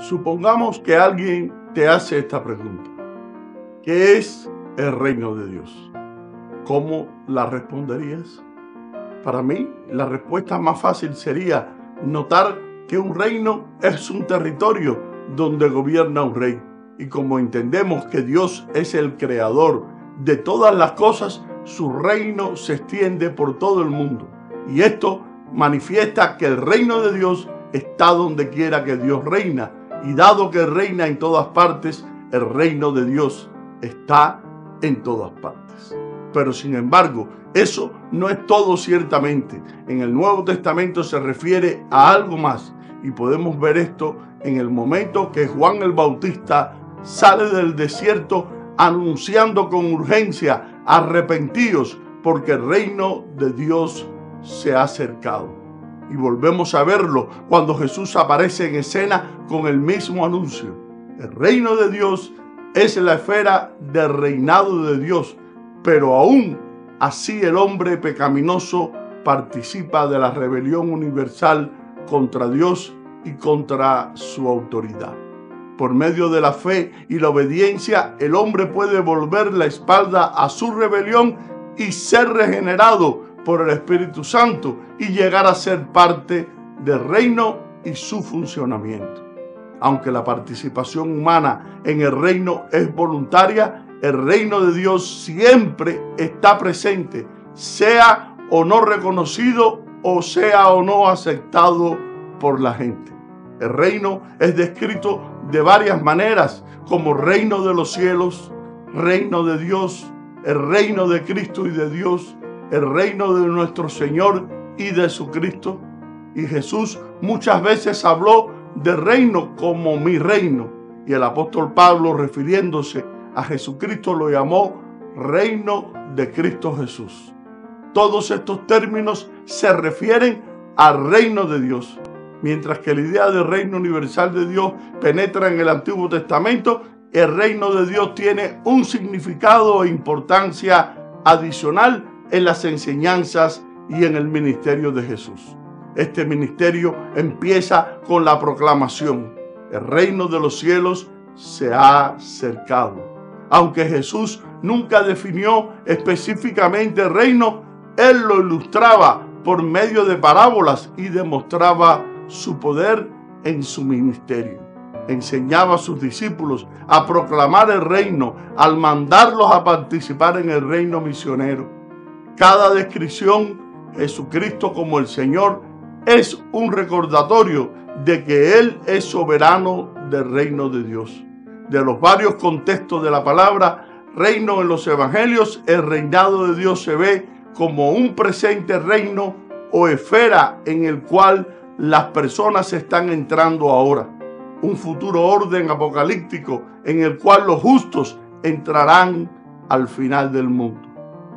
Supongamos que alguien te hace esta pregunta: ¿qué es el reino de Dios? ¿Cómo la responderías? Para mí, la respuesta más fácil sería notar que un reino es un territorio donde gobierna un rey. Y como entendemos que Dios es el creador de todas las cosas, su reino se extiende por todo el mundo. Y esto manifiesta que el reino de Dios está donde quiera que Dios reina. Y dado que reina en todas partes, el reino de Dios está en todas partes. Pero sin embargo, eso no es todo ciertamente. En el Nuevo Testamento se refiere a algo más. Y podemos ver esto en el momento que Juan el Bautista sale del desierto anunciando con urgencia: arrepentíos, porque el reino de Dios se ha acercado. Y volvemos a verlo cuando Jesús aparece en escena con el mismo anuncio. El reino de Dios es la esfera del reinado de Dios, pero aún así el hombre pecaminoso participa de la rebelión universal contra Dios y contra su autoridad. Por medio de la fe y la obediencia, el hombre puede volver la espalda a su rebelión y ser regenerado por el Espíritu Santo y llegar a ser parte del reino y su funcionamiento. Aunque la participación humana en el reino es voluntaria, el reino de Dios siempre está presente, sea o no reconocido o sea o no aceptado por la gente. El reino es descrito de varias maneras, como reino de los cielos, reino de Dios, el reino de Cristo y de Dios, el reino de nuestro Señor y de su Cristo. Y Jesús muchas veces habló de reino como mi reino. Y el apóstol Pablo, refiriéndose a Jesucristo, lo llamó reino de Cristo Jesús. Todos estos términos se refieren al reino de Dios. Mientras que la idea del reino universal de Dios penetra en el Antiguo Testamento, el reino de Dios tiene un significado e importancia adicional en las enseñanzas y en el ministerio de Jesús. Este ministerio empieza con la proclamación: el reino de los cielos se ha acercado. Aunque Jesús nunca definió específicamente el reino, él lo ilustraba por medio de parábolas y demostraba su poder en su ministerio. Enseñaba a sus discípulos a proclamar el reino al mandarlos a participar en el reino misionero. Cada descripción, Jesucristo como el Señor, es un recordatorio de que Él es soberano del reino de Dios. De los varios contextos de la palabra reino en los evangelios, el reinado de Dios se ve como un presente reino o esfera en el cual las personas están entrando ahora. Un futuro orden apocalíptico en el cual los justos entrarán al final del mundo.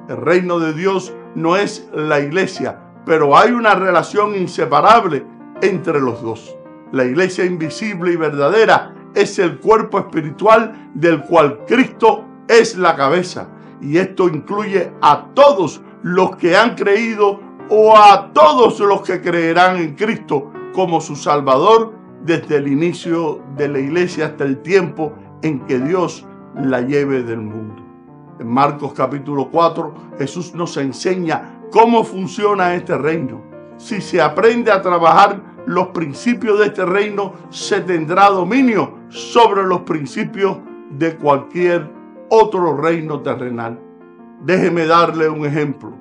El reino de Dios no es la iglesia, pero hay una relación inseparable entre los dos. La iglesia invisible y verdadera es el cuerpo espiritual del cual Cristo es la cabeza. Y esto incluye a todos los que han creído o a todos los que creerán en Cristo como su Salvador desde el inicio de la iglesia hasta el tiempo en que Dios la lleve del mundo. En Marcos capítulo 4, Jesús nos enseña cómo funciona este reino. Si se aprende a trabajar los principios de este reino, se tendrá dominio sobre los principios de cualquier otro reino terrenal. Déjeme darle un ejemplo.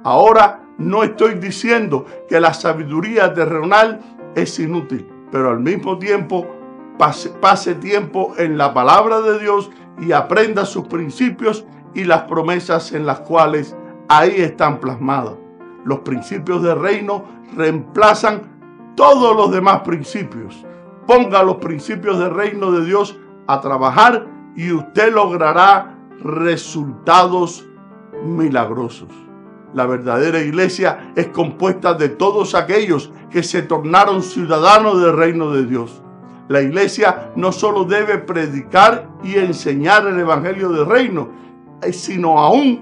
Ahora no estoy diciendo que la sabiduría terrenal es inútil, pero al mismo tiempo pase tiempo en la palabra de Dios y aprenda sus principios y las promesas en las cuales ahí están plasmadas. Los principios del reino reemplazan todos los demás principios. Ponga los principios del reino de Dios a trabajar y usted logrará resultados milagrosos. La verdadera iglesia es compuesta de todos aquellos que se tornaron ciudadanos del reino de Dios. La iglesia no solo debe predicar y enseñar el evangelio del reino, sino aún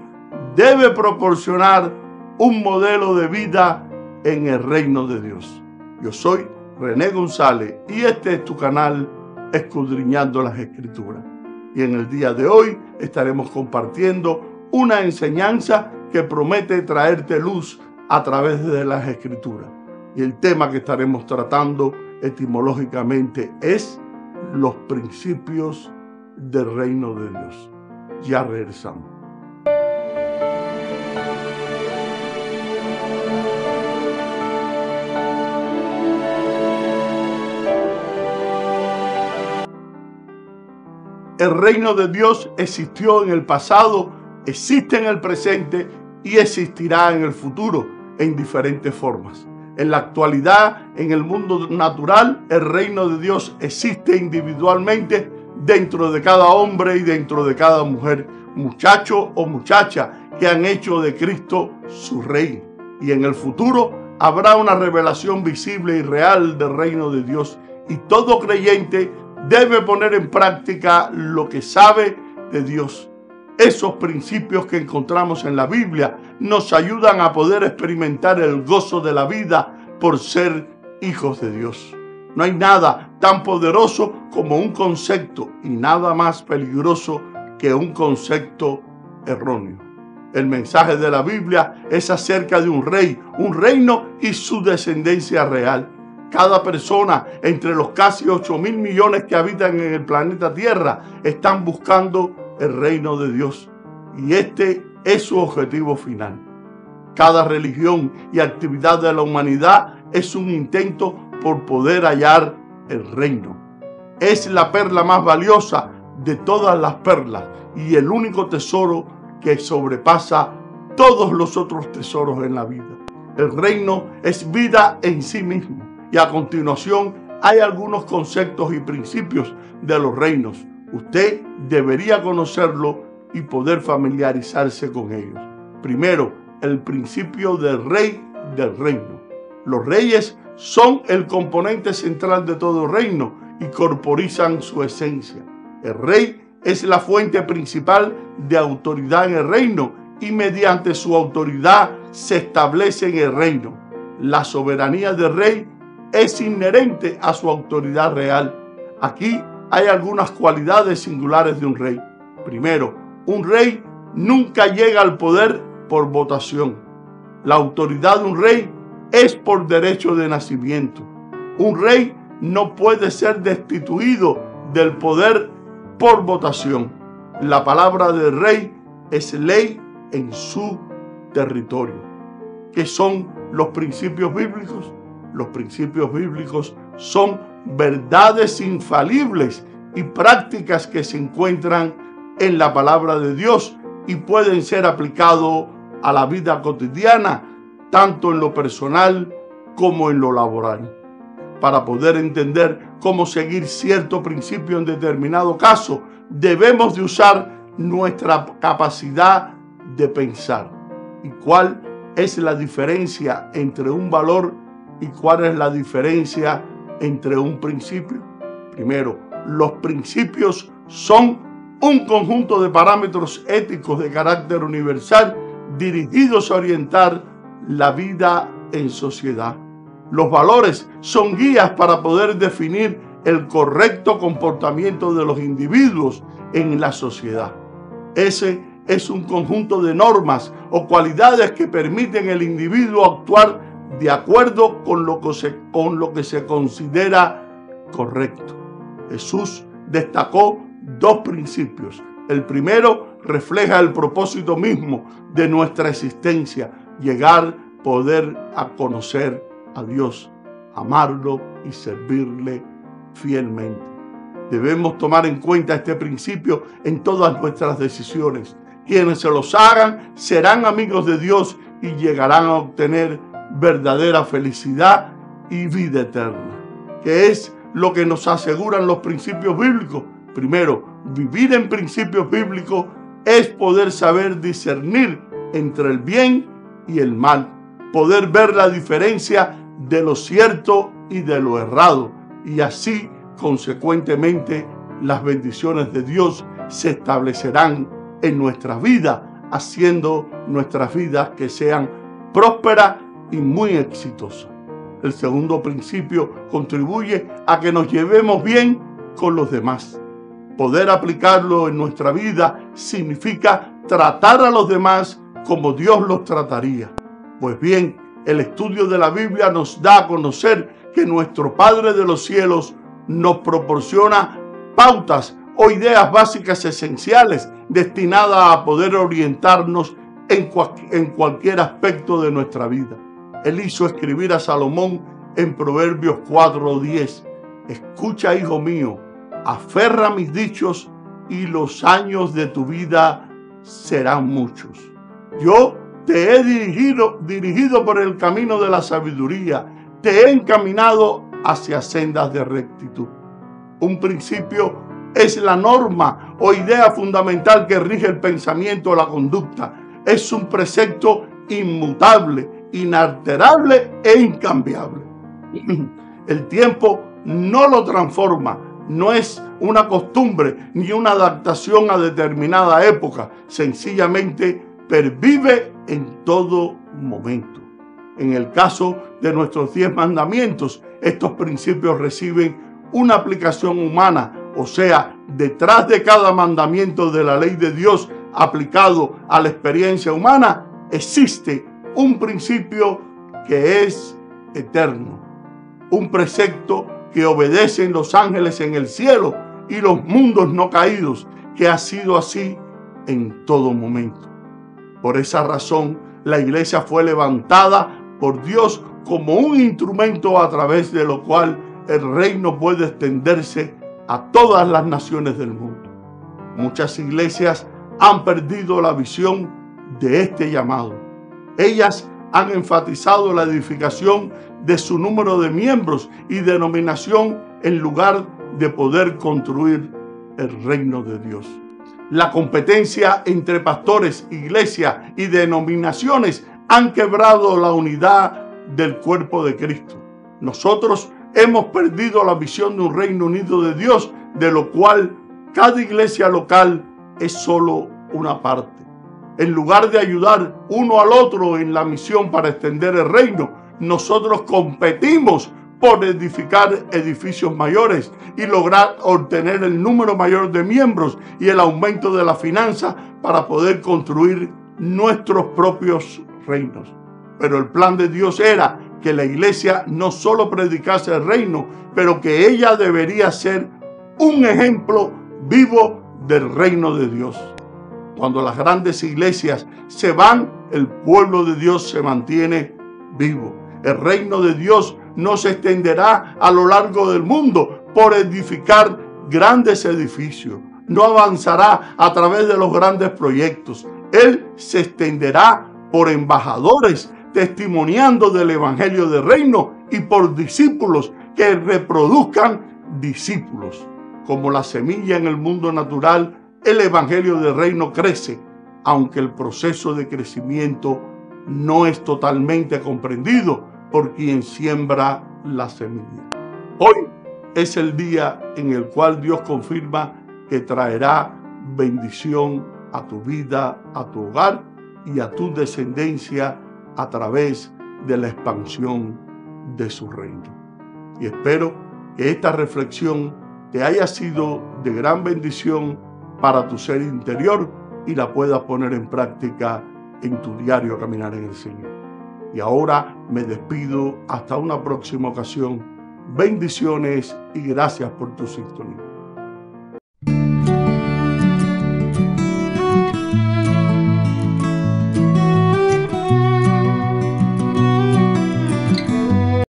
debe proporcionar un modelo de vida en el reino de Dios. Yo soy René González y este es tu canal escudriñando las Escrituras. Y en el día de hoy estaremos compartiendo una enseñanza que promete traerte luz a través de las Escrituras. Y el tema que estaremos tratando etimológicamente es los principios del reino de Dios. Ya regresamos. El reino de Dios existió en el pasado, existe en el presente y existirá en el futuro en diferentes formas. En la actualidad, en el mundo natural, el reino de Dios existe individualmente dentro de cada hombre y dentro de cada mujer, muchacho o muchacha que han hecho de Cristo su rey. Y en el futuro habrá una revelación visible y real del reino de Dios, y todo creyente debe poner en práctica lo que sabe de Dios. Esos principios que encontramos en la Biblia nos ayudan a poder experimentar el gozo de la vida por ser hijos de Dios. No hay nada tan poderoso como un concepto y nada más peligroso que un concepto erróneo. El mensaje de la Biblia es acerca de un rey, un reino y su descendencia real. Cada persona entre los casi 8.000 millones que habitan en el planeta Tierra están buscando el reino de Dios, y este es su objetivo final. Cada religión y actividad de la humanidad es un intento por poder hallar el reino. Es la perla más valiosa de todas las perlas y el único tesoro que sobrepasa todos los otros tesoros en la vida. El reino es vida en sí mismo. Y a continuación hay algunos conceptos y principios de los reinos. Usted debería conocerlo y poder familiarizarse con ellos. Primero, el principio del rey del reino. Los reyes son el componente central de todo reino y corporizan su esencia. El rey es la fuente principal de autoridad en el reino y mediante su autoridad se establece en el reino. La soberanía del rey es inherente a su autoridad real. Aquí hay algunas cualidades singulares de un rey. Primero, un rey nunca llega al poder por votación. La autoridad de un rey es por derecho de nacimiento. Un rey no puede ser destituido del poder por votación. La palabra del rey es ley en su territorio. ¿Qué son los principios bíblicos? Los principios bíblicos son verdades infalibles y prácticas que se encuentran en la palabra de Dios y pueden ser aplicados a la vida cotidiana, tanto en lo personal como en lo laboral. Para poder entender cómo seguir cierto principio en determinado caso, debemos de usar nuestra capacidad de pensar. ¿Y cuál es la diferencia entre un valor y cuál es la diferencia entre un principio? Primero, los principios son un conjunto de parámetros éticos de carácter universal dirigidos a orientar la vida en sociedad. Los valores son guías para poder definir el correcto comportamiento de los individuos en la sociedad. Ese es un conjunto de normas o cualidades que permiten al individuo actuar de acuerdo con lo que se considera correcto. Jesús destacó dos principios. El primero refleja el propósito mismo de nuestra existencia, llegar, poder a conocer a Dios, amarlo y servirle fielmente. Debemos tomar en cuenta este principio en todas nuestras decisiones. Quienes se los hagan serán amigos de Dios y llegarán a obtener verdadera felicidad y vida eterna. ¿Qué es lo que nos aseguran los principios bíblicos? Primero, vivir en principios bíblicos es poder saber discernir entre el bien y el mal, poder ver la diferencia de lo cierto y de lo errado, y así, consecuentemente, las bendiciones de Dios se establecerán en nuestras vidas, haciendo nuestras vidas que sean prósperas y muy exitosas. El segundo principio contribuye a que nos llevemos bien con los demás. Poder aplicarlo en nuestra vida significa tratar a los demás como Dios los trataría. Pues bien, el estudio de la Biblia nos da a conocer que nuestro Padre de los cielos nos proporciona pautas o ideas básicas esenciales destinadas a poder orientarnos en cualquier aspecto de nuestra vida. Él hizo escribir a Salomón en Proverbios 4:10: escucha, hijo mío, aferra mis dichos y los años de tu vida serán muchos. Yo te he dirigido por el camino de la sabiduría, te he encaminado hacia sendas de rectitud. Un principio es la norma o idea fundamental que rige el pensamiento o la conducta. Es un precepto inmutable, inalterable e incambiable. El tiempo no lo transforma, no es una costumbre ni una adaptación a determinada época, sencillamente pervive en todo momento. En el caso de nuestros 10 mandamientos, estos principios reciben una aplicación humana, o sea, detrás de cada mandamiento de la ley de Dios aplicado a la experiencia humana, existe un principio que es eterno, un precepto que obedecen los ángeles en el cielo y los mundos no caídos, que ha sido así en todo momento. Por esa razón, la iglesia fue levantada por Dios como un instrumento a través de lo cual el reino puede extenderse a todas las naciones del mundo. Muchas iglesias han perdido la visión de este llamado. Ellas han enfatizado la edificación de su número de miembros y denominación en lugar de poder construir el reino de Dios. La competencia entre pastores, iglesias y denominaciones han quebrado la unidad del cuerpo de Cristo. Nosotros hemos perdido la visión de un reino unido de Dios, de lo cual cada iglesia local es solo una parte. En lugar de ayudar uno al otro en la misión para extender el reino, nosotros competimos por edificar edificios mayores y lograr obtener el número mayor de miembros y el aumento de la finanza para poder construir nuestros propios reinos. Pero el plan de Dios era que la iglesia no solo predicase el reino, pero que ella debería ser un ejemplo vivo del reino de Dios. Cuando las grandes iglesias se van, el pueblo de Dios se mantiene vivo. El reino de Dios no se extenderá a lo largo del mundo por edificar grandes edificios. No avanzará a través de los grandes proyectos. Él se extenderá por embajadores testimoniando del evangelio del reino y por discípulos que reproduzcan discípulos. Como la semilla en el mundo natural, el evangelio del reino crece, aunque el proceso de crecimiento no es totalmente comprendido por quien siembra la semilla. Hoy es el día en el cual Dios confirma que traerá bendición a tu vida, a tu hogar y a tu descendencia a través de la expansión de su reino. Y espero que esta reflexión te haya sido de gran bendición para tu ser interior y la puedas poner en práctica en tu diario caminar en el Señor. Y ahora me despido hasta una próxima ocasión. Bendiciones y gracias por tu sintonía.